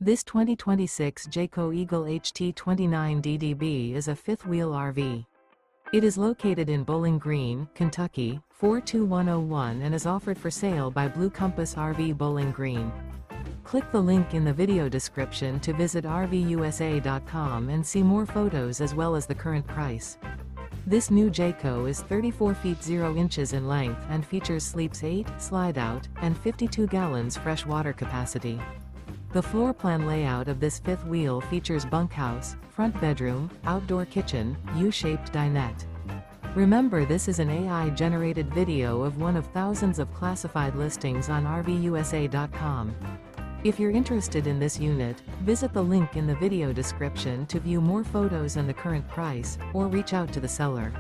This 2026 Jayco Eagle HT 29DDB is a fifth-wheel RV. It is located in Bowling Green, Kentucky, 42101 and is offered for sale by Blue Compass RV Bowling Green. Click the link in the video description to visit RVUSA.com and see more photos as well as the current price. This new Jayco is 34 feet 0 inches in length and features sleeps 8, slide-out, and 52 gallons fresh water capacity. The floor plan layout of this fifth wheel features bunkhouse, front bedroom, outdoor kitchen, U-shaped dinette. Remember, this is an AI-generated video of one of thousands of classified listings on RVUSA.com. If you're interested in this unit, visit the link in the video description to view more photos and the current price, or reach out to the seller.